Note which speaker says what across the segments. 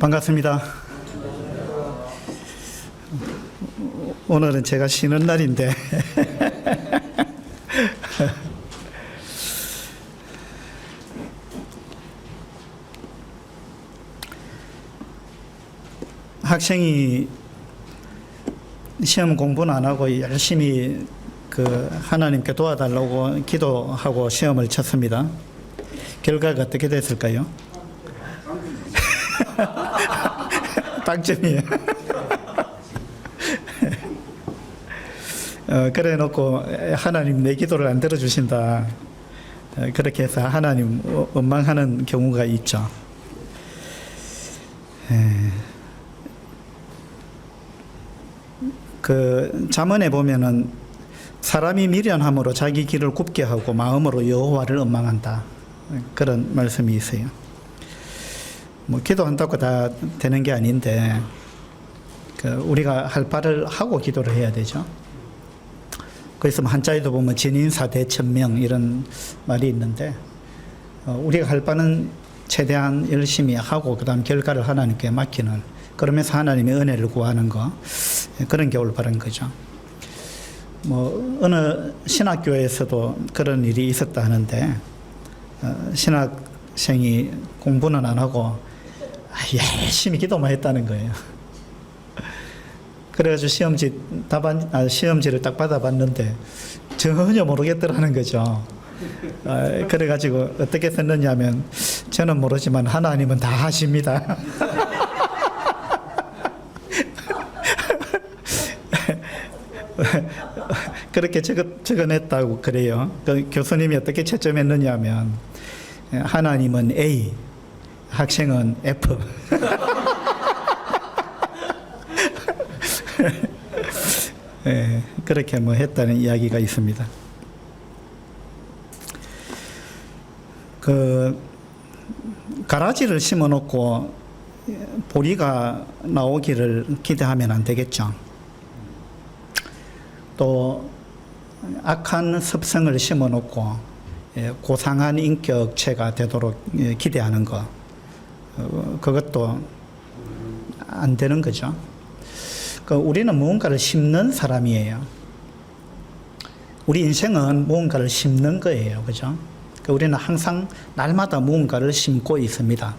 Speaker 1: 반갑습니다. 오늘은 제가 쉬는 날인데 학생이 시험 공부는 안 하고 열심히 하나님께 도와달라고 기도하고 시험을 쳤습니다. 결과가 어떻게 됐을까요? 빵점이에요. 그래 놓고 하나님 내 기도를 안 들어주신다. 그렇게 해서 하나님 원망하는 경우가 있죠. 잠언에 보면은 사람이 미련함으로 자기 길을 굽게 하고 마음으로 여호와를 원망한다. 그런 말씀이 있어요. 기도한다고 다 되는 게 아닌데 우리가 할 바를 하고 기도를 해야 되죠. 그래서 한자에도 보면 진인사 대천명 이런 말이 있는데 우리가 할 바는 최대한 열심히 하고 그다음 결과를 하나님께 맡기는, 그러면서 하나님의 은혜를 구하는 거, 그런 게 올바른 거죠. 어느 신학교에서도 그런 일이 있었다 하는데 신학생이 공부는 안 하고 열심히 기도만 했다는 거예요. 그래가지고 시험지를 딱 받아봤는데 전혀 모르겠더라는 거죠. 그래가지고 어떻게 썼느냐 하면, 저는 모르지만 하나님은 다 하십니다. 그렇게 적어냈다고 그래요. 교수님이 어떻게 채점했느냐 하면, 하나님은 A, 학생은 F. 그렇게 했다는 이야기가 있습니다. 가라지를 심어 놓고 보리가 나오기를 기대하면 안 되겠죠. 또 악한 습성을 심어 놓고 고상한 인격체가 되도록 기대하는 것, 그것도 안 되는 거죠. 우리는 무언가를 심는 사람이에요. 우리 인생은 무언가를 심는 거예요. 그죠? 우리는 항상 날마다 무언가를 심고 있습니다.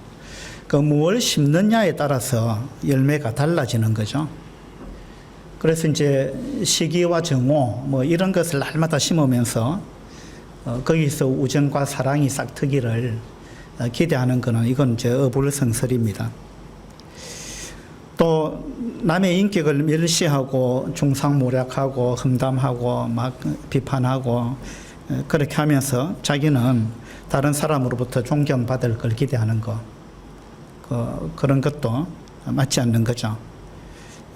Speaker 1: 무엇을 심느냐에 따라서 열매가 달라지는 거죠. 그래서 이제 시기와 정오 이런 것을 날마다 심으면서 거기서 우정과 사랑이 싹트기를 기대하는 것은 이건 이제 어불성설입니다. 또 남의 인격을 멸시하고 중상모략하고 험담하고 막 비판하고 그렇게 하면서 자기는 다른 사람으로부터 존경받을 걸 기대하는 거, 그런 것도 맞지 않는 거죠.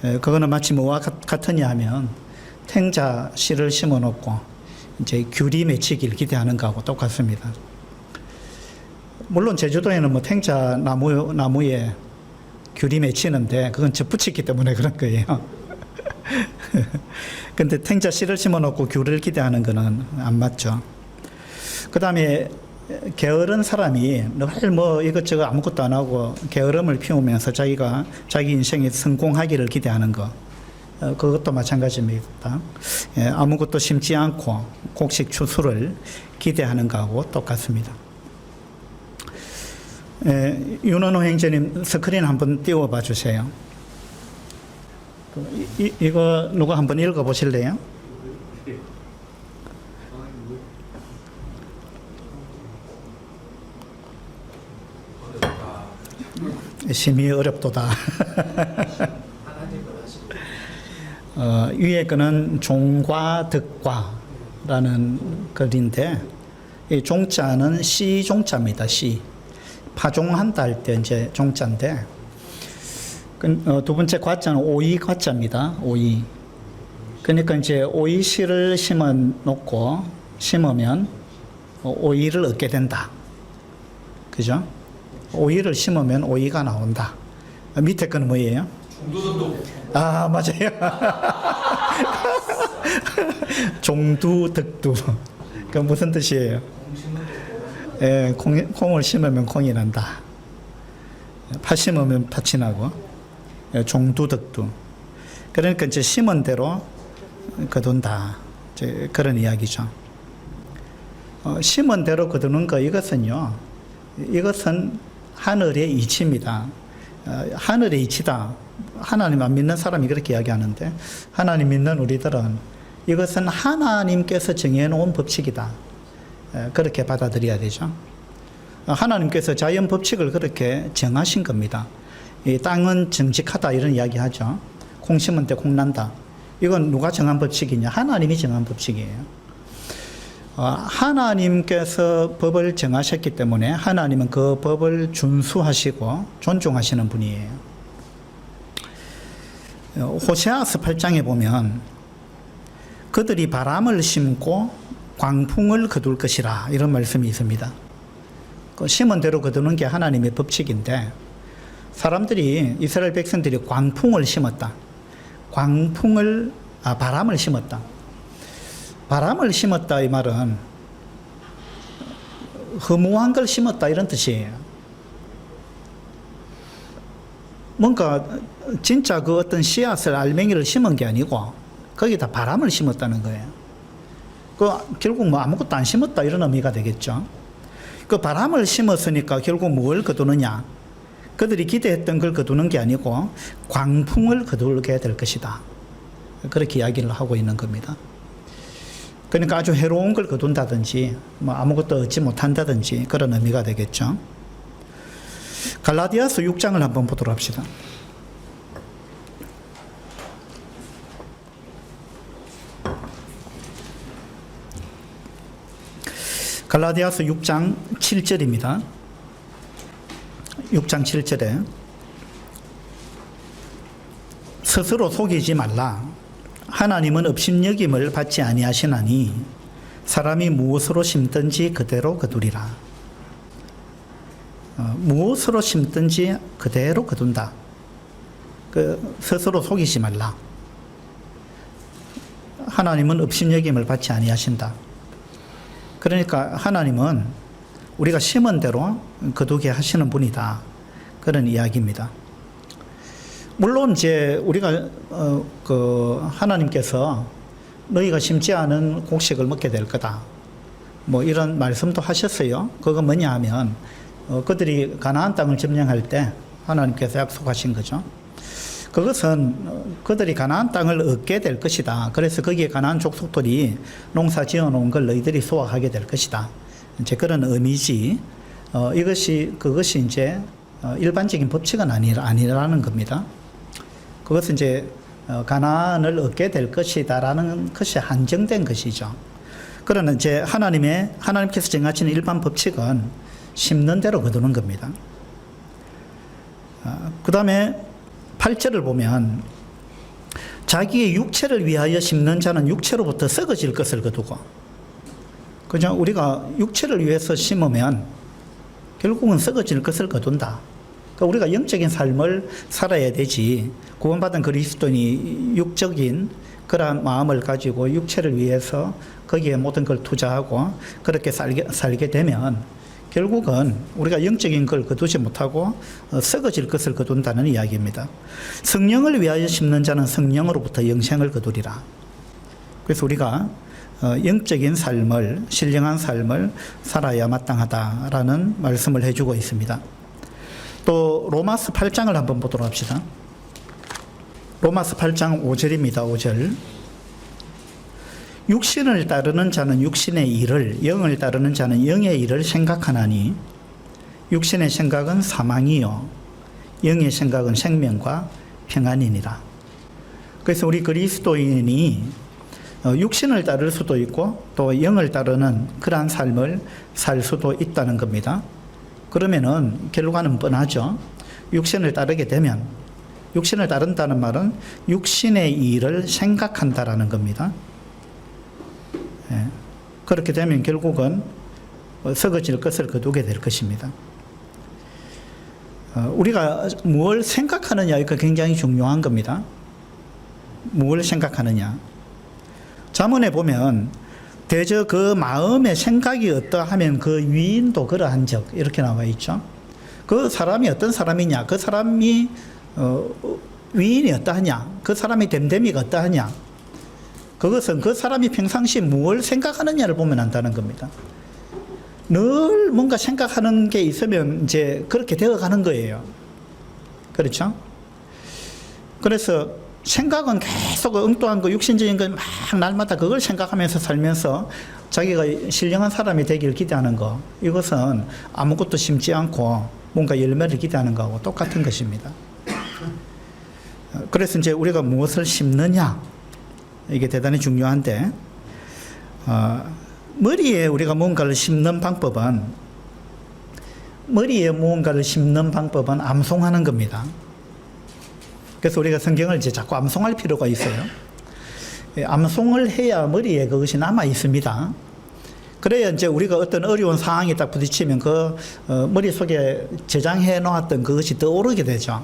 Speaker 1: 그거는 마치 뭐와 같으냐 하면 탱자 씨를 심어 놓고 이제 귤이 맺히길 기대하는 거하고 똑같습니다. 물론 제주도에는 탱자 나무에 귤이 맺히는데 그건 젖붙이기 때문에 그런 거예요. 근데 탱자 씨를 심어 놓고 귤을 기대하는 거는 안 맞죠. 그 다음에 게으른 사람이 늘 이것저것 아무것도 안 하고 게으름을 피우면서 자기가 자기 인생에 성공하기를 기대하는 거, 그것도 마찬가지입니다. 아무것도 심지 않고 곡식 추수를 기대하는 거하고 똑같습니다. 윤원호 행제님 스크린 한번 띄워봐 주세요. 이거 누가 한번 읽어보실래요? 심히 어렵도다. 위에 거는 종과 덕과라는 글인데, 이 종자는 시 종자입니다. 시. 파종한다 할 때 이제 종자인데, 두 번째 과자는 오이 과자입니다. 오이. 그러니까 이제 오이 씨를 심으면 오이를 얻게 된다. 그죠? 오이를 심으면 오이가 나온다. 밑에 거는 뭐예요? 아, 맞아요. 종두득두. 그 무슨 뜻이에요? 콩을 심으면 콩이 난다. 파 심으면 팥이 나고 종두덕두. 그러니까 이제 심은 대로 거둔다. 이제 그런 이야기죠. 심은 대로 거두는 거 이것은 하늘의 이치입니다. 하늘의 이치다. 하나님 안 믿는 사람이 그렇게 이야기하는데 하나님 믿는 우리들은 이것은 하나님께서 정해놓은 법칙이다. 그렇게 받아들여야 되죠. 하나님께서 자연 법칙을 그렇게 정하신 겁니다. 이 땅은 정직하다 이런 이야기 하죠. 콩 심은 때 콩 난다. 이건 누가 정한 법칙이냐? 하나님이 정한 법칙이에요. 하나님께서 법을 정하셨기 때문에 하나님은 그 법을 준수하시고 존중하시는 분이에요. 호세아서 8장에 보면 그들이 바람을 심고 광풍을 거둘 것이라 이런 말씀이 있습니다. 그 심은 대로 거두는 게 하나님의 법칙인데 사람들이 이스라엘 백성들이 광풍을 심었다. 바람을 심었다. 바람을 심었다 이 말은 허무한 걸 심었다 이런 뜻이에요. 뭔가 진짜 그 어떤 씨앗을 알맹이를 심은 게 아니고 거기다 바람을 심었다는 거예요. 그 결국 뭐 아무것도 안 심었다 이런 의미가 되겠죠. 그 바람을 심었으니까 결국 뭘 거두느냐? 그들이 기대했던 걸 거두는 게 아니고 광풍을 거두게 될 것이다. 그렇게 이야기를 하고 있는 겁니다. 그러니까 아주 해로운 걸 거둔다든지 뭐 아무것도 얻지 못한다든지 그런 의미가 되겠죠. 갈라디아서 6장을 한번 보도록 합시다. 갈라디아서 6장 7절입니다. 6장 7절에 스스로 속이지 말라. 하나님은 업신여김을 받지 아니하시나니 사람이 무엇으로 심든지 그대로 거두리라. 무엇으로 심든지 그대로 거둔다. 스스로 속이지 말라. 하나님은 업신여김을 받지 아니하신다. 그러니까 하나님은 우리가 심은 대로 거두게 하시는 분이다. 그런 이야기입니다. 물론 이제 우리가 하나님께서 너희가 심지 않은 곡식을 먹게 될 거다. 뭐 이런 말씀도 하셨어요. 그건 뭐냐 하면 그들이 가나안 땅을 점령할 때 하나님께서 약속하신 거죠. 그것은 그들이 가나안 땅을 얻게 될 것이다. 그래서 거기에 가나안 족속들이 농사 지어놓은 걸 너희들이 소화하게 될 것이다. 이제 그런 의미지. 그것이 이제 일반적인 법칙은 아니라는 겁니다. 그것은 이제 가나안을 얻게 될 것이다라는 것이 한정된 것이죠. 그러나 이제 하나님께서 정하시는 일반 법칙은 심는 대로 거두는 겁니다. 그 다음에 8절을 보면 자기의 육체를 위하여 심는 자는 육체로부터 썩어질 것을 거두고, 그죠? 우리가 육체를 위해서 심으면 결국은 썩어질 것을 거둔다. 그러니까 우리가 영적인 삶을 살아야 되지, 구원받은 그리스도인이 육적인 그러한 마음을 가지고 육체를 위해서 거기에 모든 걸 투자하고 그렇게 살게 되면 결국은 우리가 영적인 걸 거두지 못하고 썩어질 것을 거둔다는 이야기입니다. 성령을 위하여 심는 자는 성령으로부터 영생을 거두리라. 그래서 우리가 영적인 삶을, 신령한 삶을 살아야 마땅하다라는 말씀을 해주고 있습니다. 또 로마서 8장을 한번 보도록 합시다. 로마서 8장 5절입니다. 5절. 육신을 따르는 자는 육신의 일을, 영을 따르는 자는 영의 일을 생각하나니 육신의 생각은 사망이요 영의 생각은 생명과 평안이니라. 그래서 우리 그리스도인이 육신을 따를 수도 있고 또 영을 따르는 그러한 삶을 살 수도 있다는 겁니다. 그러면은 결과는 뻔하죠. 육신을 따르게 되면, 육신을 따른다는 말은 육신의 일을 생각한다라는 겁니다. 예. 그렇게 되면 결국은 썩어질 것을 거두게 될 것입니다. 우리가 무엇을 생각하느냐, 이거 굉장히 중요한 겁니다. 무엇을 생각하느냐. 잠언에 보면 대저 그 마음의 생각이 어떠하면 그 위인도 그러한 적, 이렇게 나와 있죠. 그 사람이 어떤 사람이냐, 그 사람이 위인이 어떠하냐, 그 사람이 됨됨이가 어떠하냐, 그것은 그 사람이 평상시 무엇을 생각하느냐를 보면 안다는 겁니다. 늘 뭔가 생각하는 게 있으면 이제 그렇게 되어가는 거예요. 그렇죠? 그래서 생각은 계속 엉뚱한 거, 육신적인 거 막 날마다 그걸 생각하면서 살면서 자기가 신령한 사람이 되길 기대하는 거, 이것은 아무것도 심지 않고 뭔가 열매를 기대하는 거하고 똑같은 것입니다. 그래서 이제 우리가 무엇을 심느냐, 이게 대단히 중요한데, 머리에 우리가 뭔가를 심는 방법은, 암송하는 겁니다. 그래서 우리가 성경을 이제 자꾸 암송할 필요가 있어요. 암송을 해야 머리에 그것이 남아 있습니다. 그래야 이제 우리가 어떤 어려운 상황에 딱 부딪히면 그 머릿속에 저장해 놓았던 그것이 떠오르게 되죠.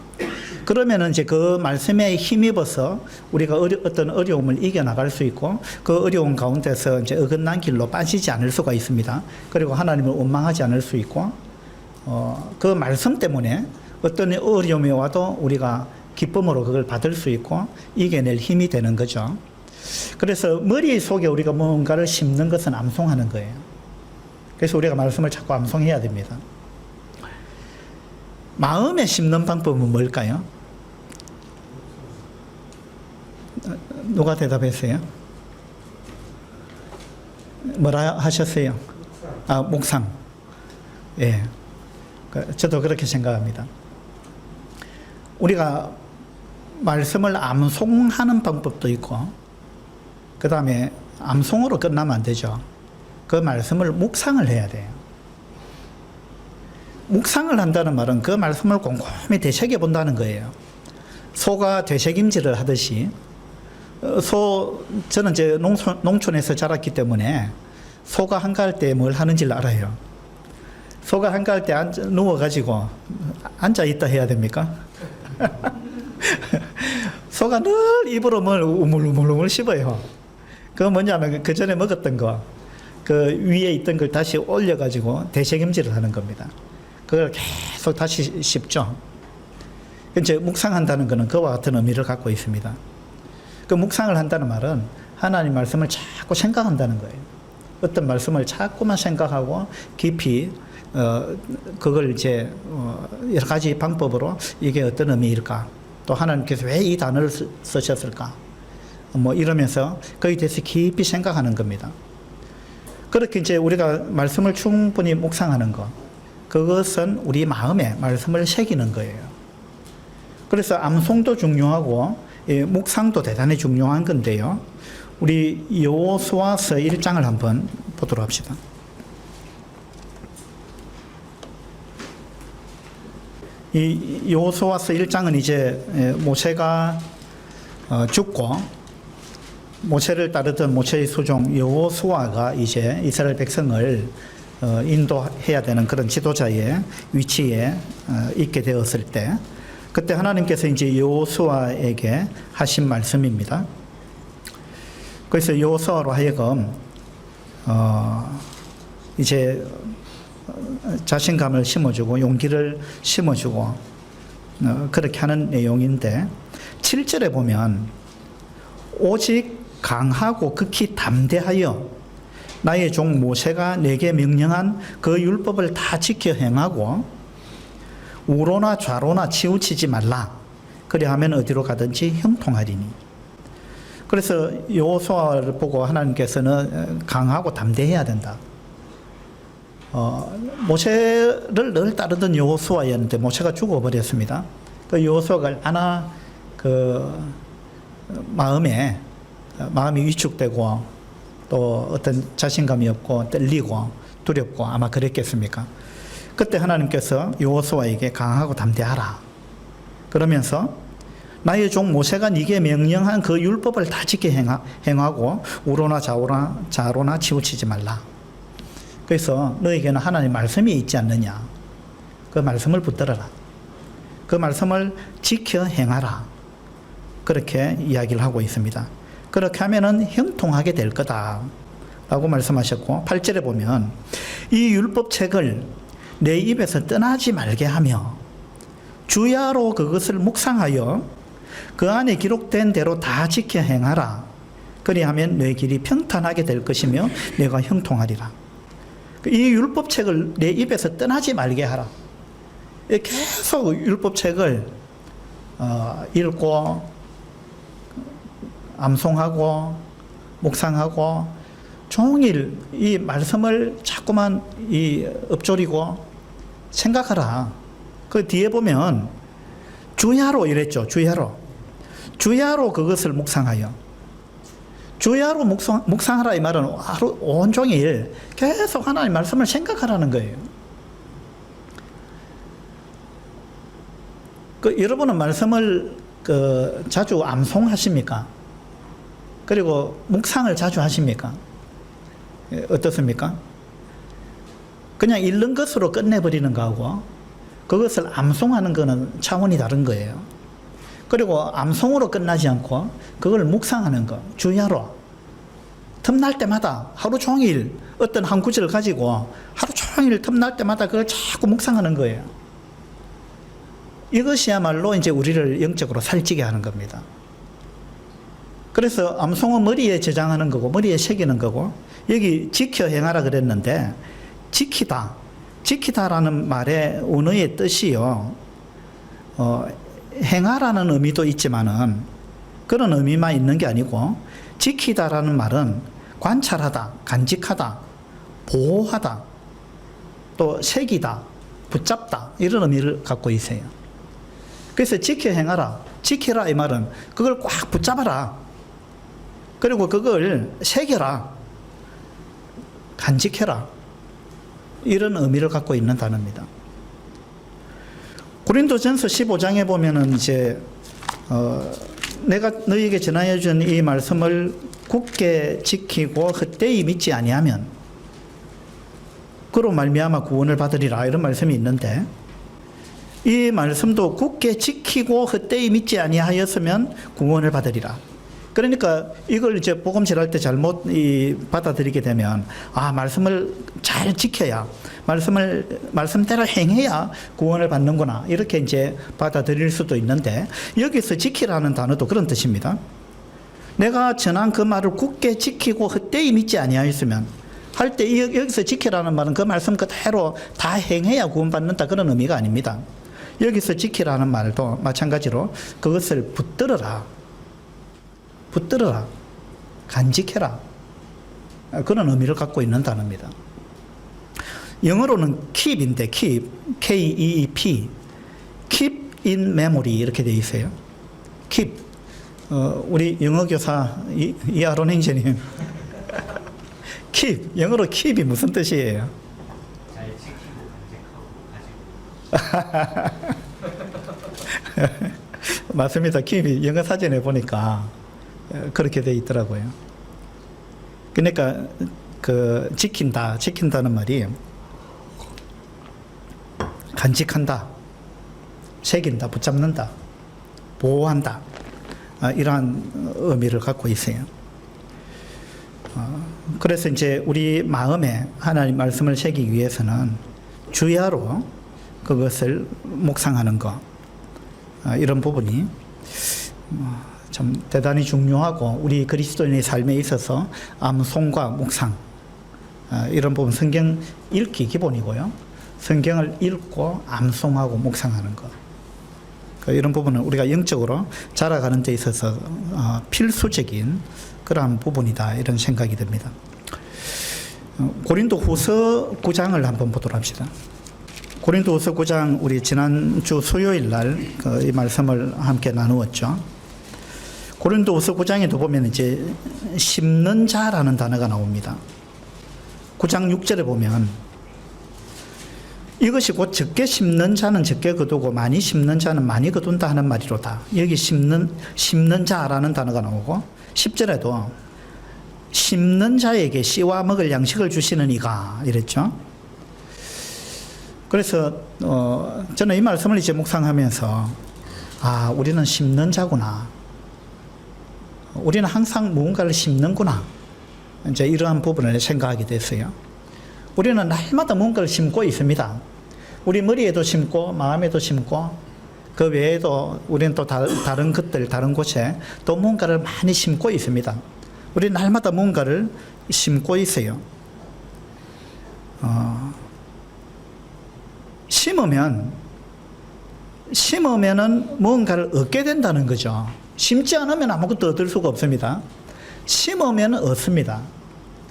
Speaker 1: 그러면은 이제 그 말씀에 힘입어서 우리가 어떤 어려움을 이겨나갈 수 있고, 그 어려운 가운데서 이제 어긋난 길로 빠지지 않을 수가 있습니다. 그리고 하나님을 원망하지 않을 수 있고, 그 말씀 때문에 어떤 어려움이 와도 우리가 기쁨으로 그걸 받을 수 있고 이겨낼 힘이 되는 거죠. 그래서 머릿속에 우리가 뭔가를 심는 것은 암송하는 거예요. 그래서 우리가 말씀을 자꾸 암송해야 됩니다. 마음에 심는 방법은 뭘까요? 누가 대답했어요? 뭐라 하셨어요? 묵상. 예. 저도 그렇게 생각합니다. 우리가 말씀을 암송하는 방법도 있고, 그 다음에 암송으로 끝나면 안 되죠. 그 말씀을 묵상을 해야 돼요. 묵상을 한다는 말은 그 말씀을 곰곰이 되새겨 본다는 거예요. 소가 되새김질을 하듯이, 저는 이제 농촌에서 자랐기 때문에 소가 한가할 때 뭘 하는지를 알아요. 소가 한가할 때 누워가지고 앉아있다 해야 됩니까? 소가 늘 입으로 뭘 우물우물 씹어요. 그거 뭐냐면 그 전에 먹었던 거, 그 위에 있던 걸 다시 올려가지고 되새김질을 하는 겁니다. 그걸 계속 다시 씹죠. 이제 묵상한다는 것은 그와 같은 의미를 갖고 있습니다. 그 묵상을 한다는 말은 하나님 말씀을 자꾸 생각한다는 거예요. 어떤 말씀을 자꾸만 생각하고 깊이 그걸 이제 여러 가지 방법으로 이게 어떤 의미일까, 또 하나님께서 왜 이 단어를 쓰셨을까, 뭐 이러면서 거기에 대해서 깊이 생각하는 겁니다. 그렇게 이제 우리가 말씀을 충분히 묵상하는 것, 그것은 우리 마음에 말씀을 새기는 거예요. 그래서 암송도 중요하고 묵상도 대단히 중요한 건데요. 우리 여호수아서 1장을 한번 보도록 합시다. 이 여호수아서 1장은 이제 모세가 죽고 모세를 따르던 모세의 수종 여호수아가 이제 이스라엘 백성을 인도해야 되는 그런 지도자의 위치에 있게 되었을 때, 그때 하나님께서 이제 여호수아에게 하신 말씀입니다. 그래서 여호수아로 하여금 이제 자신감을 심어주고 용기를 심어주고 그렇게 하는 내용인데, 7절에 보면 오직 강하고 극히 담대하여 나의 종 모세가 내게 명령한 그 율법을 다 지켜 행하고 우로나 좌로나 치우치지 말라. 그리하면 어디로 가든지 형통하리니. 그래서 여호수아를 보고 하나님께서는 강하고 담대해야 된다. 모세를 늘 따르던 여호수아였는데 모세가 죽어버렸습니다. 그 여호수아가 얼마나 마음이 위축되고 또 어떤 자신감이 없고 떨리고 두렵고 아마 그랬겠습니까? 그때 하나님께서 여호수아에게 강하고 담대하라 그러면서 나의 종 모세가 네게 명령한 그 율법을 다 지켜 행하고 우로나 좌로나 치우치지 말라. 그래서 너에게는 하나님 말씀이 있지 않느냐, 그 말씀을 붙들어라, 그 말씀을 지켜 행하라, 그렇게 이야기를 하고 있습니다. 그렇게 하면은 형통하게 될 거다 라고 말씀하셨고, 8절에 보면 이 율법책을 내 입에서 떠나지 말게 하며 주야로 그것을 묵상하여 그 안에 기록된 대로 다 지켜 행하라. 그리하면 내 길이 평탄하게 될 것이며 내가 형통하리라. 이 율법책을 내 입에서 떠나지 말게 하라. 계속 율법책을 읽고 암송하고 묵상하고 종일 이 말씀을 자꾸만 엎조리고 생각하라. 그 뒤에 보면 주야로 이랬죠. 주야로 그것을 묵상하여. 주야로 묵상하라 이 말은 하루 온종일 계속 하나님 말씀을 생각하라는 거예요. 여러분은 말씀을 자주 암송하십니까? 그리고 묵상을 자주 하십니까? 어떻습니까? 그냥 읽는 것으로 끝내버리는 거하고 그것을 암송하는 거는 차원이 다른 거예요. 그리고 암송으로 끝나지 않고 그걸 묵상하는 거, 주야로. 틈날 때마다 하루 종일 어떤 한 구절을 가지고 하루 종일 틈날 때마다 그걸 자꾸 묵상하는 거예요. 이것이야말로 이제 우리를 영적으로 살찌게 하는 겁니다. 그래서 암송은 머리에 저장하는 거고 머리에 새기는 거고 여기 지켜 행하라 그랬는데 지키다라는 말의 언어의 뜻이요. 행하라는 의미도 있지만은 그런 의미만 있는 게 아니고 지키다라는 말은 관찰하다, 간직하다, 보호하다, 또 새기다, 붙잡다 이런 의미를 갖고 있어요. 그래서 지켜 행하라, 지키라 이 말은 그걸 꽉 붙잡아라. 그리고 그걸 새겨라, 간직해라 이런 의미를 갖고 있는 단어입니다. 고린도전서 15장에 보면은 이제 내가 너희에게 전하여 준 이 말씀을 굳게 지키고 헛되이 믿지 아니하면 그로 말미암아 구원을 받으리라 이런 말씀이 있는데 이 말씀도 굳게 지키고 헛되이 믿지 아니하였으면 구원을 받으리라. 그러니까 이걸 이제 복음 전할 때 잘못 받아들이게 되면 말씀을 잘 지켜야 말씀대로 행해야 구원을 받는구나 이렇게 이제 받아들일 수도 있는데 여기서 지키라는 단어도 그런 뜻입니다. 내가 전한 그 말을 굳게 지키고 헛되이 믿지 아니하였으면 할 때 여기서 지키라는 말은 그 말씀 그대로 다 행해야 구원받는다 그런 의미가 아닙니다. 여기서 지키라는 말도 마찬가지로 그것을 붙들어라, 간직해라 그런 의미를 갖고 있는 단어입니다. 영어로는 keep인데 K-E-E-P keep in memory 이렇게 되어 있어요. keep 우리 영어 교사 이아론 행제님 keep 영어로 keep이 무슨 뜻이에요?
Speaker 2: 잘 지키고 간직하고 가지고
Speaker 1: 맞습니다. keep이 영어 사전에 보니까 그렇게 되어 있더라고요. 그러니까 지킨다는 말이 간직한다, 새긴다, 붙잡는다, 보호한다 이러한 의미를 갖고 있어요. 그래서 이제 우리 마음에 하나님 말씀을 새기기 위해서는 주야로 그것을 묵상하는 것 이런 부분이 참 대단히 중요하고 우리 그리스도인의 삶에 있어서 암송과 묵상 이런 부분 성경 읽기 기본이고요. 성경을 읽고 암송하고 묵상하는 것 이런 부분은 우리가 영적으로 자라가는 데 있어서 필수적인 그러한 부분이다 이런 생각이 듭니다. 고린도후서 9장을 한번 보도록 합시다. 고린도후서 9장 우리 지난주 수요일 날 이 말씀을 함께 나누었죠. 고린도후서 9장에도 보면 이제 심는 자라는 단어가 나옵니다. 9장 6절에 보면 이것이 곧 적게 심는 자는 적게 거두고 많이 심는 자는 많이 거둔다 하는 말이로다. 여기 심는 자라는 단어가 나오고 10절에도 심는 자에게 씨와 먹을 양식을 주시는 이가 이랬죠. 그래서 저는 이 말씀을 이제 묵상하면서 우리는 심는 자구나. 우리는 항상 무언가를 심는구나. 이제 이러한 부분을 생각하게 됐어요. 우리는 날마다 무언가를 심고 있습니다. 우리 머리에도 심고 마음에도 심고 그 외에도 우리는 또 다른 것들 다른 곳에 또 뭔가를 많이 심고 있습니다. 우리 날마다 뭔가를 심고 있어요. 심으면은 뭔가를 얻게 된다는 거죠. 심지 않으면 아무것도 얻을 수가 없습니다. 심으면 얻습니다.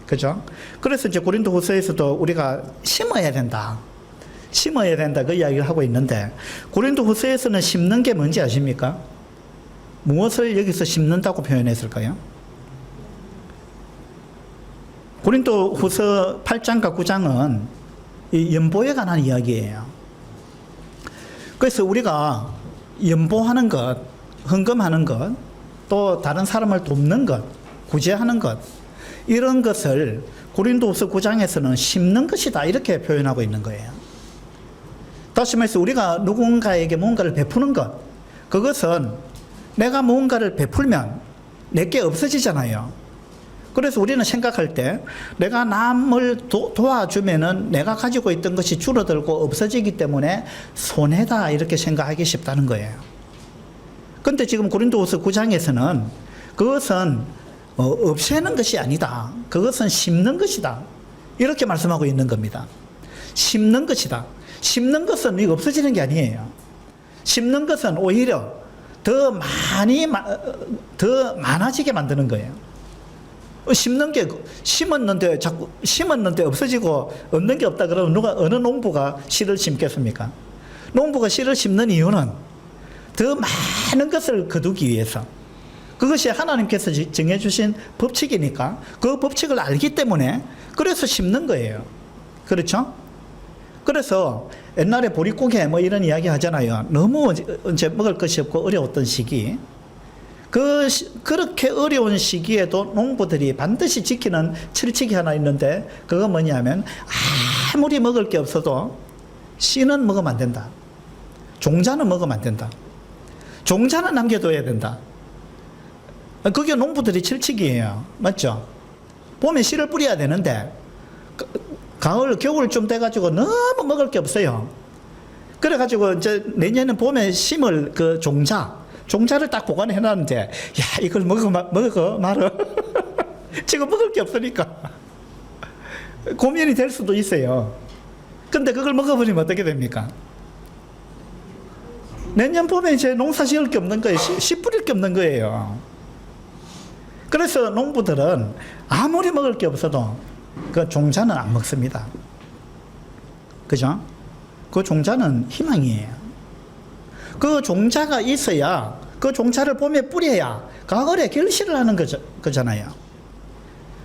Speaker 1: 그죠? 그래서 이제 고린도후서에서도 우리가 심어야 된다. 심어야 된다. 그 이야기를 하고 있는데, 고린도후서에서는 심는 게 뭔지 아십니까? 무엇을 여기서 심는다고 표현했을까요? 고린도후서 8장과 9장은 이 연보에 관한 이야기예요. 그래서 우리가 연보하는 것, 헌금하는 것, 또 다른 사람을 돕는 것, 구제하는 것, 이런 것을 고린도후서 9장에서는 심는 것이다 이렇게 표현하고 있는 거예요. 다시 말해서 우리가 누군가에게 뭔가를 베푸는 것, 그것은 내가 뭔가를 베풀면 내게 없어지잖아요. 그래서 우리는 생각할 때 내가 남을 도와주면은 내가 가지고 있던 것이 줄어들고 없어지기 때문에 손해다 이렇게 생각하기 쉽다는 거예요. 근데 지금 고린도후서 9장에서는 그것은 없애는 것이 아니다. 그것은 심는 것이다. 이렇게 말씀하고 있는 겁니다. 심는 것이다. 심는 것은 이거 없어지는 게 아니에요. 심는 것은 오히려 더 많아지게 만드는 거예요. 심는 게 심었는데 자꾸 심었는데 없어지고 없는 게 없다 그러면 어느 농부가 씨를 심겠습니까? 농부가 씨를 심는 이유는 더 많은 것을 거두기 위해서. 그것이 하나님께서 정해주신 법칙이니까 그 법칙을 알기 때문에 그래서 심는 거예요. 그렇죠? 그래서 옛날에 보릿고개 뭐 이런 이야기 하잖아요. 너무 이제 먹을 것이 없고 어려웠던 시기. 그렇게 어려운 시기에도 농부들이 반드시 지키는 철칙이 하나 있는데 그건 뭐냐면 아무리 먹을 게 없어도 씨는 먹으면 안 된다. 종자는 먹으면 안 된다. 종자는 남겨둬야 된다. 그게 농부들이 철칙이에요. 맞죠? 봄에 씨를 뿌려야 되는데 가을, 겨울쯤 돼가지고 너무 먹을 게 없어요. 그래가지고 이제 내년에 봄에 심을 그 종자를 딱 보관해 놨는데, 야, 이걸 먹어 말어. 지금 먹을 게 없으니까. 고민이 될 수도 있어요. 근데 그걸 먹어버리면 어떻게 됩니까? 내년 봄에 이제 농사 지을 게 없는 거예요. 씨 뿌릴 게 없는 거예요. 그래서 농부들은 아무리 먹을 게 없어도 그 종자는 안 먹습니다. 그죠? 그 종자는 희망이에요. 그 종자가 있어야 그 종자를 봄에 뿌려야 가을에 결실을 하는 거잖아요.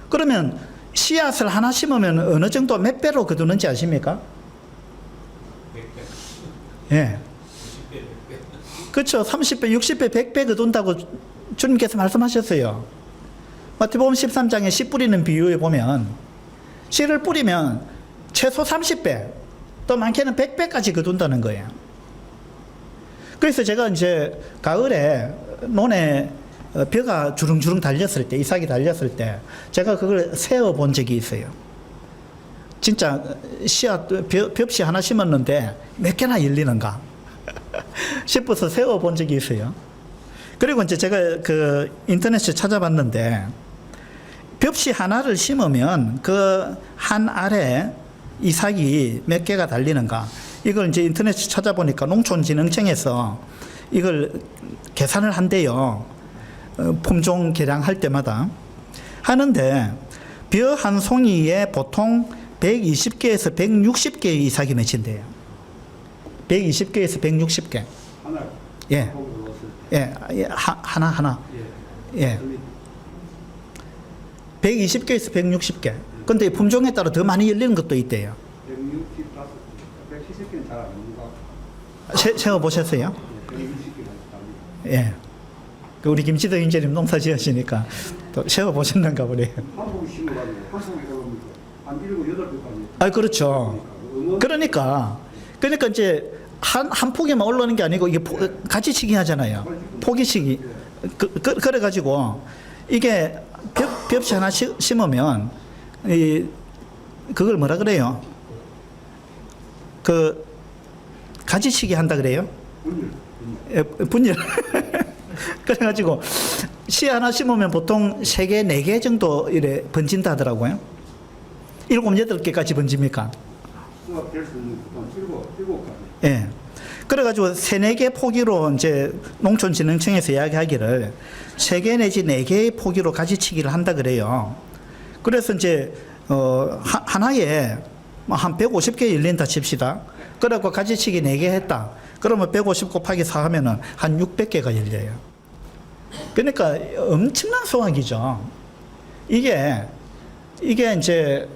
Speaker 1: 그러면 씨앗을 하나 심으면 어느 정도 몇 배로 거두는지 아십니까? 100배. 예. 그렇죠. 30배, 60배, 100배 거둔다고 주님께서 말씀하셨어요. 마태복음 13장에 씨 뿌리는 비유에 보면 씨를 뿌리면 최소 30배, 또 많게는 100배까지 거둔다는 거예요. 그래서 제가 이제 가을에 논에 벼가 주릉주릉 달렸을 때, 이삭이 달렸을 때 제가 그걸 세어 본 적이 있어요. 진짜 씨앗, 벽씨 하나 심었는데 몇 개나 열리는가 싶어서 세어 본 적이 있어요. 그리고 이제 제가 그 인터넷에 찾아봤는데 벽씨 하나를 심으면 그 한 알에 이삭이 몇 개가 달리는가, 이걸 이제 인터넷에 찾아보니까 농촌진흥청에서 이걸 계산을 한대요. 품종 개량할 때마다 하는데 벼 한 송이에 보통 120개에서 160개의 이삭이 맺힌대요. 120개에서 160개.
Speaker 3: 하나.
Speaker 1: 예. 예. 하나. 예. 120개에서 160개. 근데 품종에 따라 더 많이 열리는 것도 있대요.
Speaker 3: 160, 170개는 잘 안 됩니다.
Speaker 1: 세워 보셨어요?
Speaker 3: 160개는
Speaker 1: 예. 그 우리 김치덕 인재님 농사 지으시니까 또 세워 보셨는가 보네요.
Speaker 3: 한국 심어가지고 한국에 가면 한 7, 8배까지.
Speaker 1: 아, 그렇죠. 그러니까 이제 한 폭에만 올라오는 게 아니고 이게 같이 치기 하잖아요. 포기치기. 그래가지고 이게 벽시 하나 심으면 그걸 뭐라 그래요? 그 가지치기 한다 그래요?
Speaker 3: 분열.
Speaker 1: 분열. 그래가지고 씨 하나 심으면 보통 3개, 4개 정도 이래 번진다 하더라고요. 7, 8개까지 번집니까?
Speaker 3: 수확될 수 있는 건 7가지.
Speaker 1: 예. 그래가지고 3, 4개 포기로 이제 농촌진흥청에서 이야기하기를 3개 내지 4개의 포기로 가지치기를 한다 그래요. 그래서 이제 하나에 한 150개 열린다 칩시다. 그래갖고 가지치기 4개 했다. 그러면 150 곱하기 4 하면은 한 600개가 열려요. 그러니까 엄청난 수확이죠. 이게 이제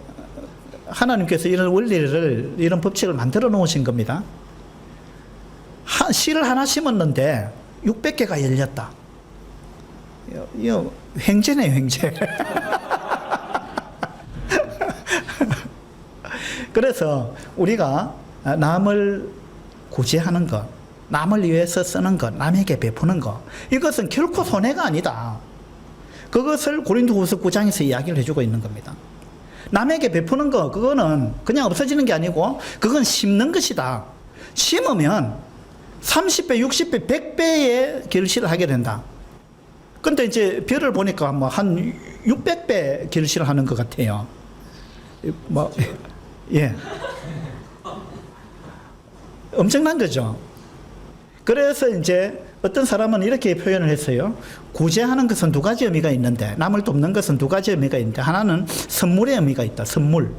Speaker 1: 하나님께서 이런 원리를, 이런 법칙을 만들어 놓으신 겁니다. 씨를 하나 심었는데 600개가 열렸다. 이거 횡재네요, 횡재. 그래서 우리가 남을 구제하는 것, 남을 위해서 쓰는 것, 남에게 베푸는 것, 이것은 결코 손해가 아니다. 그것을 고린도후서 9장에서 이야기를 해주고 있는 겁니다. 남에게 베푸는 것, 그거는 그냥 없어지는 게 아니고 그건 심는 것이다. 심으면 30배, 60배, 100배의 결실을 하게 된다. 근데 이제 별을 보니까 뭐 한 600배 결실을 하는 것 같아요. 뭐, 예. 엄청난 거죠. 그래서 이제 어떤 사람은 이렇게 표현을 했어요. 구제하는 것은 2가지 의미가 있는데, 남을 돕는 것은 2가지 의미가 있는데, 하나는 선물의 의미가 있다. 선물.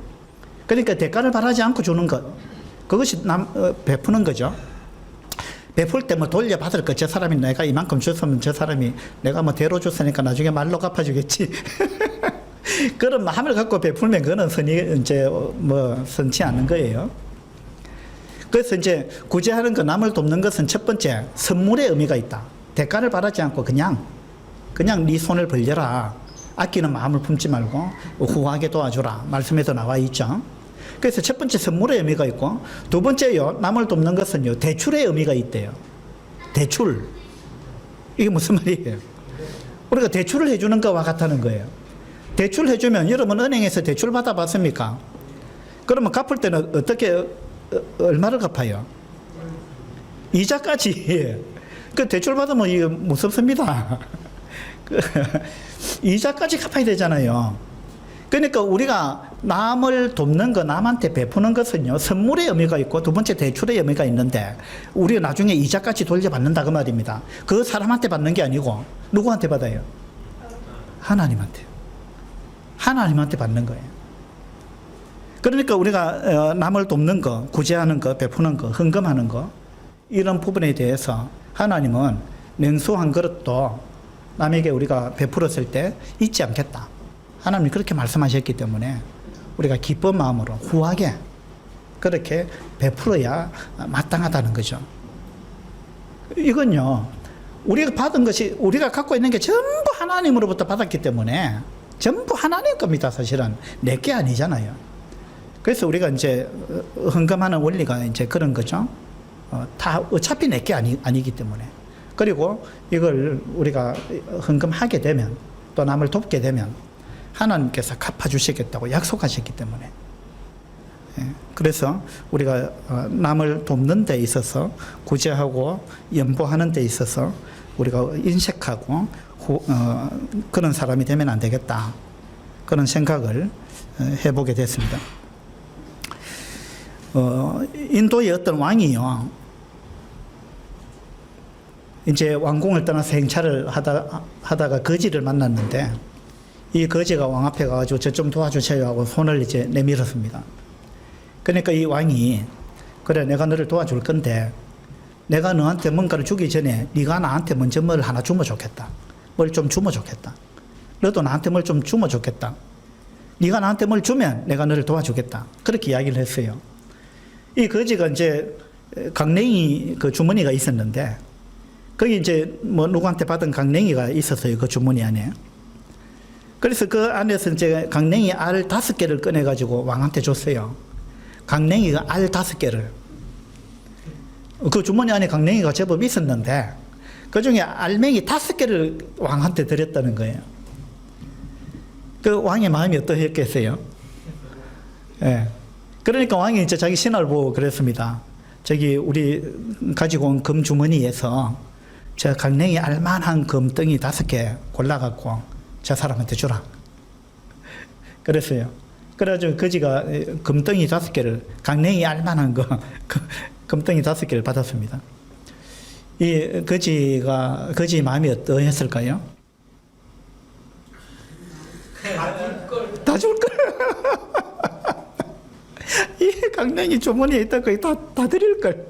Speaker 1: 그러니까 대가를 바라지 않고 주는 것. 그것이 베푸는 거죠. 베풀 때 뭐 돌려받을 것. 저 사람이 내가 이만큼 줬으면 저 사람이 내가 뭐 대로 줬으니까 나중에 말로 갚아주겠지. 그런 마음을 갖고 베풀면 그거는 선치 않는 거예요. 그래서 이제 구제하는 것, 남을 돕는 것은 첫 번째 선물의 의미가 있다. 대가를 바라지 않고 그냥 네 손을 벌려라. 아끼는 마음을 품지 말고 후하게 도와주라. 말씀에도 나와 있죠. 그래서 첫 번째 선물의 의미가 있고, 두 번째요, 남을 돕는 것은요, 대출의 의미가 있대요. 대출. 이게 무슨 말이에요? 우리가 대출을 해주는 것과 같다는 거예요. 대출 해주면, 여러분 은행에서 대출 받아봤습니까? 그러면 갚을 때는 얼마를 갚아요? 이자까지. 그 대출 받으면 이게 무섭습니다. 이자까지 갚아야 되잖아요. 그러니까 우리가 남을 돕는 것, 남한테 베푸는 것은요, 선물의 의미가 있고, 두 번째 대출의 의미가 있는데, 우리가 나중에 이자까지 돌려받는다 그 말입니다. 그 사람한테 받는 게 아니고 누구한테 받아요? 하나님한테. 하나님한테 받는 거예요. 그러니까 우리가 남을 돕는 거, 구제하는 거, 베푸는 거, 헌금하는 거, 이런 부분에 대해서 하나님은 냉수 한 그릇도 남에게 우리가 베풀었을 때 잊지 않겠다. 하나님이 그렇게 말씀하셨기 때문에 우리가 기쁜 마음으로 후하게 그렇게 베풀어야 마땅하다는 거죠. 이건요, 우리가 받은 것이, 우리가 갖고 있는 게 전부 하나님으로부터 받았기 때문에 전부 하나님 겁니다. 사실은 내 게 아니잖아요. 그래서 우리가 이제 헌금하는 원리가 이제 그런 거죠. 다 어차피 내 게 아니기 때문에. 그리고 이걸 우리가 헌금하게 되면, 또 남을 돕게 되면 하나님께서 갚아주시겠다고 약속하셨기 때문에. 그래서 우리가 남을 돕는 데 있어서, 구제하고 연보하는 데 있어서 우리가 인색하고 그런 사람이 되면 안 되겠다. 그런 생각을 해보게 됐습니다. 인도의 어떤 왕이요, 이제 왕궁을 떠나서 행차를 하다가 거지를 만났는데, 이 거지가 왕 앞에 가가지고 저 좀 도와주세요 하고 손을 이제 내밀었습니다. 그러니까 이 왕이, 그래 내가 너를 도와줄 건데 내가 너한테 뭔가를 주기 전에 네가 나한테 먼저 뭘 하나 주면 좋겠다. 뭘 좀 주면 좋겠다. 너도 나한테 뭘 좀 주면 좋겠다. 네가 나한테 뭘 주면 내가 너를 도와주겠다. 그렇게 이야기를 했어요. 이 거지가 이제 강냉이 그 주머니가 있었는데, 거기 이제 뭐 누구한테 받은 강냉이가 있었어요. 그 주머니 안에. 그래서 그 안에서 이제 강냉이 알 5개를 꺼내가지고 왕한테 줬어요. 강냉이가 알 5개를. 그 주머니 안에 강냉이가 제법 있었는데, 그 중에 알맹이 5개를 왕한테 드렸다는 거예요. 그 왕의 마음이 어떠했겠어요? 예. 그러니까 왕이 이제 자기 신하를 보고 그랬습니다. 저기 우리 가지고 온 금 주머니에서 저 강냉이 알만한 금덩이 5개 골라갖고 저 사람한테 주라. 그랬어요. 그래가지고 거지가 금덩이 5개를, 강냉이 알만한 거, 금덩이 5개를 받았습니다. 이 거지 마음이 어떠했을까요? 다 줄 걸. 이 강냉이 주머니에 있던 거 다 드릴 걸.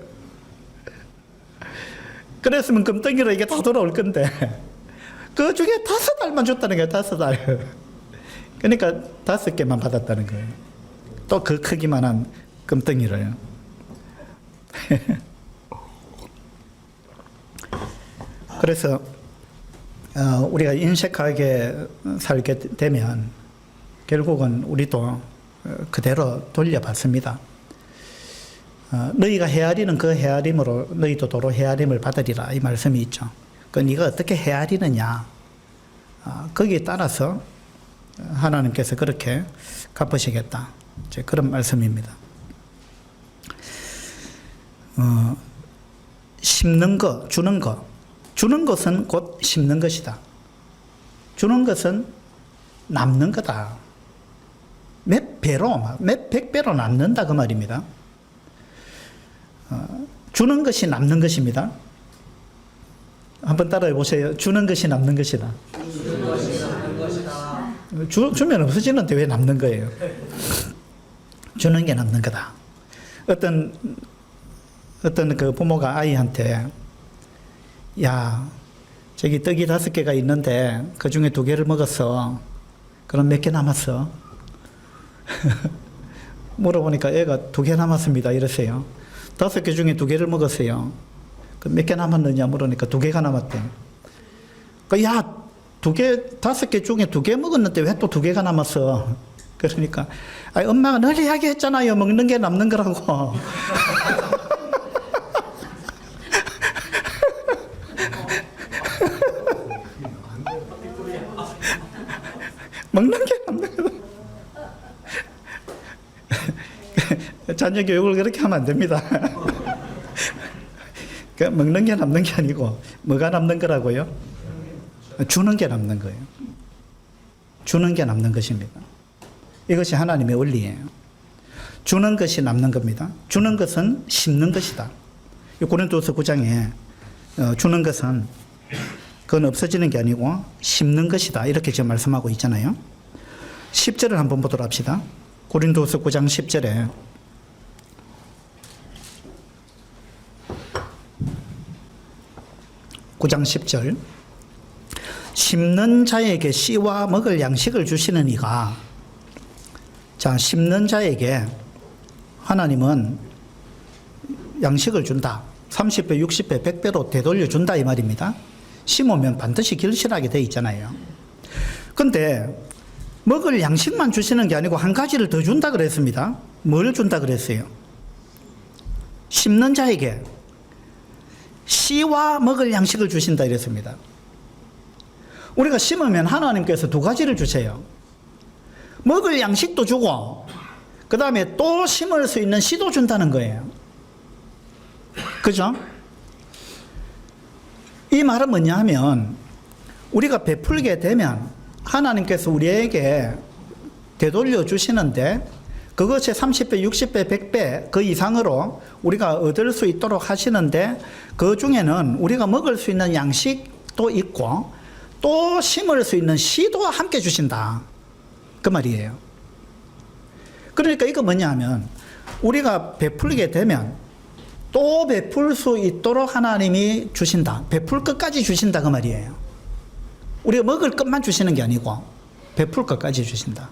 Speaker 1: 그랬으면 금덩이로 이게 다 돌아올 건데, 그 중에 5알만 줬다는 거예요. 5알. 그러니까 5개만 받았다는 거예요. 또 그 크기만한 금덩이로요. 그래서 우리가 인색하게 살게 되면 결국은 우리도 그대로 돌려받습니다. 너희가 헤아리는 그 헤아림으로 너희도 도로 헤아림을 받으리라, 이 말씀이 있죠. 그 네가 어떻게 헤아리느냐, 거기에 따라서 하나님께서 그렇게 갚으시겠다, 이제 그런 말씀입니다. 심는 것, 주는 것. 주는 것은 곧 심는 것이다. 주는 것은 남는 거다. 몇 배로, 몇 백배로 남는다, 그 말입니다. 주는 것이 남는 것입니다. 한번 따라해 보세요. 주는 것이 남는 것이다. 주면 없어지는데 왜 남는 거예요? 주는 게 남는 거다. 어떤 그 부모가 아이한테, 야, 저기 떡이 5개가 있는데 그 중에 2개를 먹었어. 그럼 몇 개 남았어? 물어보니까 애가 2개 남았습니다, 이러세요. 5개 중에 2개를 먹었어요. 그 몇 개 남았느냐 물으니까 2개가 남았대. 그 야, 5개 중에 2개 먹었는데 왜 또 2개가 남았어? 그러니까, 엄마가 늘 이야기했잖아요. 먹는 게 남는 거라고. 먹는 게 남는 거다. 자녀 교육을 그렇게 하면 안 됩니다. 먹는 게 남는 게 아니고 뭐가 남는 거라고요? 주는 게 남는 거예요. 주는 게 남는 것입니다. 이것이 하나님의 원리예요. 주는 것이 남는 겁니다. 주는 것은 심는 것이다. 고린도서 9장에 주는 것은 그건 없어지는 게 아니고 심는 것이다, 이렇게 지금 말씀하고 있잖아요. 10절을 한번 보도록 합시다. 고린도서 9장 10절에 (9장 10절) 심는 자에게 씨와 먹을 양식을 주시는 이가, 자, 심는 자에게 하나님은 양식을 준다. 30배, 60배, 100배로 되돌려 준다, 이 말입니다. 심으면 반드시 결실하게 돼 있잖아요. 근데 먹을 양식만 주시는 게 아니고 한 가지를 더 준다 그랬습니다. 뭘 준다 그랬어요? 심는 자에게 씨와 먹을 양식을 주신다 이랬습니다. 우리가 심으면 하나님께서 2가지를 주세요. 먹을 양식도 주고 그 다음에 또 심을 수 있는 씨도 준다는 거예요. 그죠? 이 말은 뭐냐 하면, 우리가 베풀게 되면 하나님께서 우리에게 되돌려 주시는데 그것의 30배, 60배, 100배 그 이상으로 우리가 얻을 수 있도록 하시는데, 그 중에는 우리가 먹을 수 있는 양식도 있고 또 심을 수 있는 씨도 함께 주신다, 그 말이에요. 그러니까 이거 뭐냐 하면, 우리가 베풀게 되면 또 베풀 수 있도록 하나님이 주신다. 베풀 것까지 주신다, 그 말이에요. 우리가 먹을 것만 주시는 게 아니고 베풀 것까지 주신다.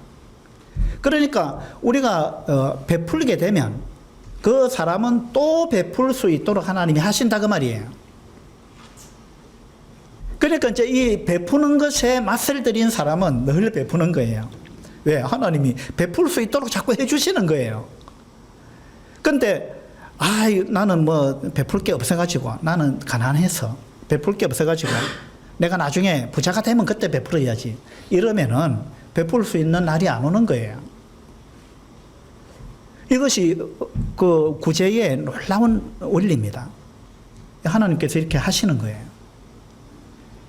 Speaker 1: 그러니까 우리가 베풀게 되면 그 사람은 또 베풀 수 있도록 하나님이 하신다, 그 말이에요. 그러니까 이제 이 베푸는 것에 맛을 들인 사람은 늘 베푸는 거예요. 왜? 하나님이 베풀 수 있도록 자꾸 해주시는 거예요. 근데 나는 뭐 베풀 게 없어가지고, 나는 가난해서 베풀 게 없어가지고 내가 나중에 부자가 되면 그때 베풀어야지, 이러면은 베풀 수 있는 날이 안 오는 거예요. 이것이 그 구제의 놀라운 원리입니다. 하나님께서 이렇게 하시는 거예요.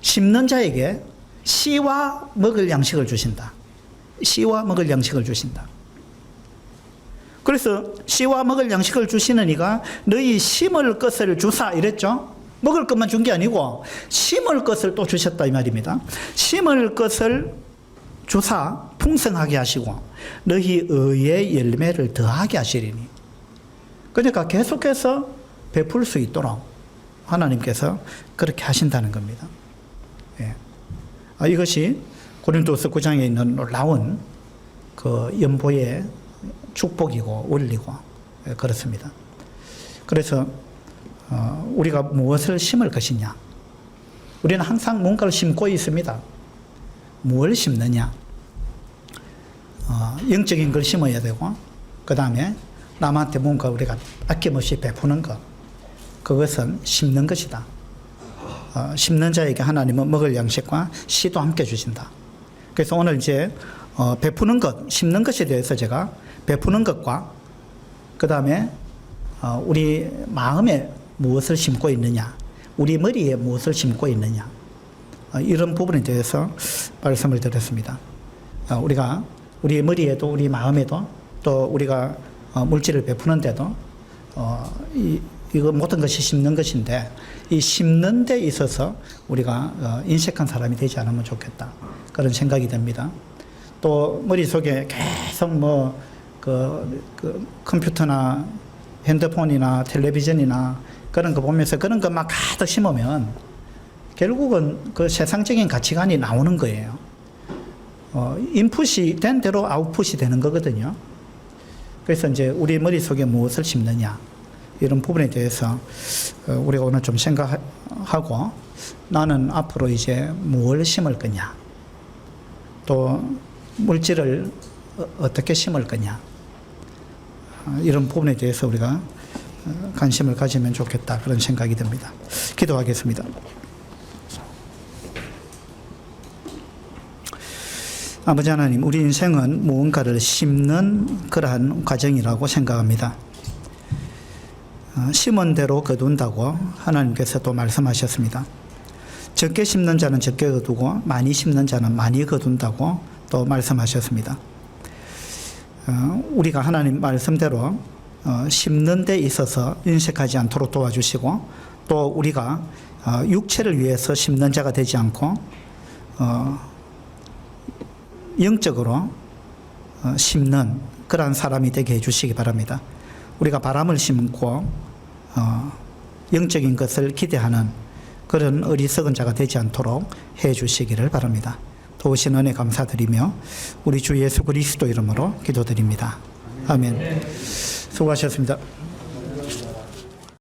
Speaker 1: 심는 자에게 씨와 먹을 양식을 주신다. 씨와 먹을 양식을 주신다. 그래서 씨와 먹을 양식을 주시는 이가 너희 심을 것을 주사 이랬죠. 먹을 것만 준 게 아니고 심을 것을 또 주셨다 이 말입니다. 심을 것을 주사 풍성하게 하시고 너희 의의 열매를 더하게 하시리니. 그러니까 계속해서 베풀 수 있도록 하나님께서 그렇게 하신다는 겁니다. 예. 이것이 고린도서 9장에 있는 놀라운 그 연보의 축복이고 원리고 그렇습니다. 그래서 우리가 무엇을 심을 것이냐. 우리는 항상 뭔가를 심고 있습니다. 무엇을 심느냐. 영적인 걸 심어야 되고 그 다음에 남한테 뭔가 우리가 아낌없이 베푸는 것. 그것은 심는 것이다. 심는 자에게 하나님은 먹을 양식과 씨도 함께 주신다. 그래서 오늘 이제 베푸는 것, 심는 것에 대해서 제가 베푸는 것과 그 다음에 우리 마음에 무엇을 심고 있느냐, 우리 머리에 무엇을 심고 있느냐, 이런 부분에 대해서 말씀을 드렸습니다. 우리가 우리 머리에도 우리 마음에도 또 우리가 물질을 베푸는데도 이거 모든 것이 심는 것인데 이 심는 데 있어서 우리가 인색한 사람이 되지 않으면 좋겠다. 그런 생각이 듭니다. 또 머릿속에 계속 그 컴퓨터나 핸드폰이나 텔레비전이나 그런 거 보면서 그런 거 막 가득 심으면 결국은 그 세상적인 가치관이 나오는 거예요. 인풋이 된 대로 아웃풋이 되는 거거든요. 그래서 이제 우리 머릿속에 무엇을 심느냐 이런 부분에 대해서 우리가 오늘 좀 생각하고 나는 앞으로 이제 무엇을 심을 거냐 또 물질을 어떻게 심을 거냐 이런 부분에 대해서 우리가 관심을 가지면 좋겠다 그런 생각이 듭니다. 기도하겠습니다. 아버지 하나님, 우리 인생은 무언가를 심는 그러한 과정이라고 생각합니다. 심은 대로 거둔다고 하나님께서 또 말씀하셨습니다. 적게 심는 자는 적게 거두고 많이 심는 자는 많이 거둔다고 또 말씀하셨습니다. 우리가 하나님 말씀대로 심는 데 있어서 인색하지 않도록 도와주시고 또 우리가 육체를 위해서 심는 자가 되지 않고 영적으로 심는 그러한 사람이 되게 해주시기 바랍니다. 우리가 바람을 심고 영적인 것을 기대하는 그런 어리석은 자가 되지 않도록 해주시기를 바랍니다. 도우신 은혜 감사드리며 우리 주 예수 그리스도 이름으로 기도드립니다. 아멘. 수고하셨습니다.